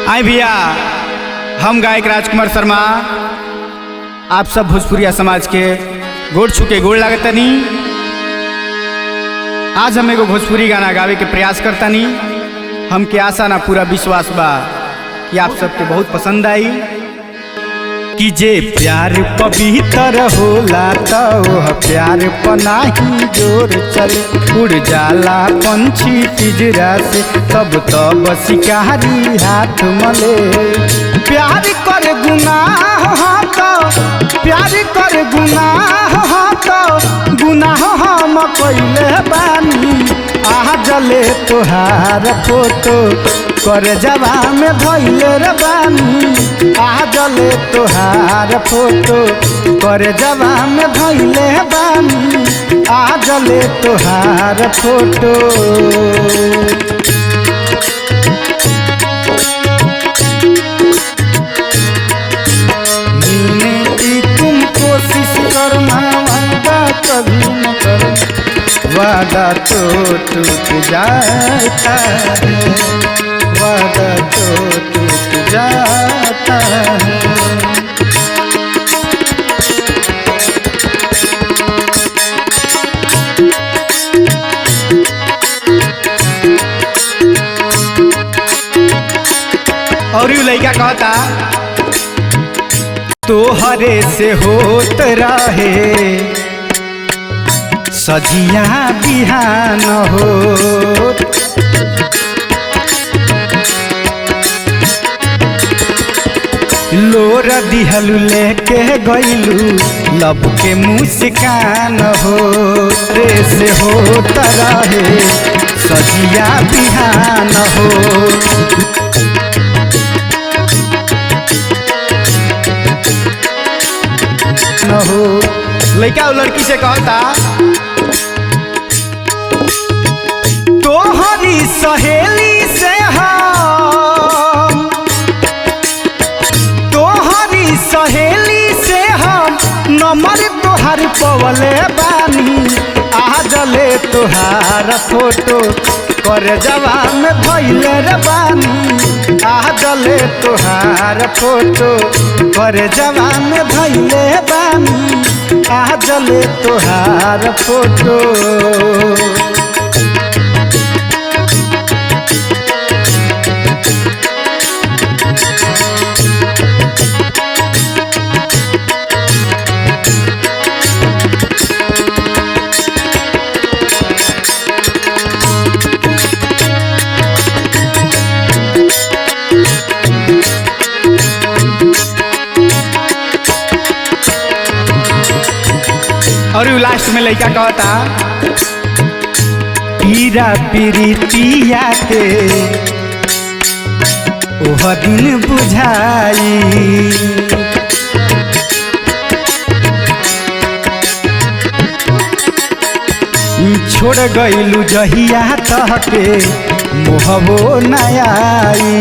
आए भैया, हम गायक राजकुमार शर्मा आप सब भोजपुरिया समाज के गोड़ छुके गोड़ लागतनी। आज हम एगो भोजपुरी गाना गावे के प्रयास करतनी। हमके आशा ना पूरा विश्वास बा कि आप सबके बहुत पसंद आई। कि जे प्यार पवित्र होला तो वह प्यार पनाही जोर चले। उड़ जाला पंछी पिजरा से तब तब शिकारी हाथ मले। प्यार कर गुनाह तो प्यार कर गुनाह तो गुनाह हम कइले बानी। आ जले तोहार फोटो कर जवा में धइले रे बानी। आ जले तोहार फोटो कर जवा में धइले बानी। आ जले तोहार फोटो। मिलने की तुम कोशिश करना, वादा कभी न करना। वादा तो टूट जाता है, वादा तो टूट जाता है। और यू लड़का कहता तोहरे से होत रहे सजिया बिहान हो। लोर दिहलू लेके गइलू लब के मुस्कान हो। रे से होत रहे सजिया बिहान हो। हो लड़का और लड़की से कहता तोहरी सहेली से हम, तोहरी सहेली से हम नंबर तोहार पवले बानी। आ जले तोहार फोटो कर जवा में धइले रे बानी। आ जले तोहार फोटो कर जवा में धइले बानी। आ जले तोहार फोटो। और लास्ट में लड़का कहता पीरा पीरितिया के ओह दिन बुझाई। छोड़ गइलू जहिया तहके मोहबो न आई।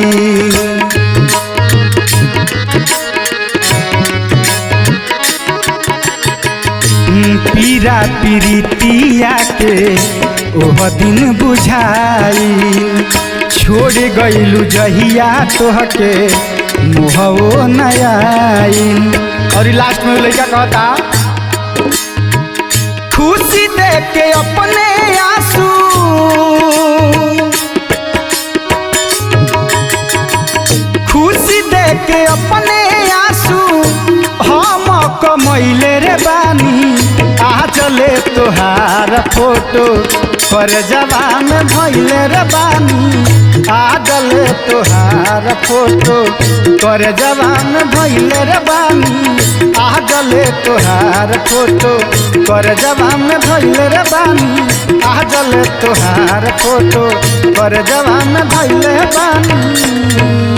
पीरा पीरितिया के ओह दिन बुझाई। छोड़ गइलू जहिया तोहके मोहबो न आई। और लास्ट में लड़का कहता खुशी देख के अपने आंसू, खुशी देख के अपने आंसू हम कमैले रे बानी। आ चले तोहार फोटो कर जवा में धइले रे बानी। आ चले तोहार फोटो कर जवा में धइले रे बानी। आ चले तोहार फोटो कर जवा में धइले रे बानी। आ चले तोहार फोटो कर जवा में धइले बानी।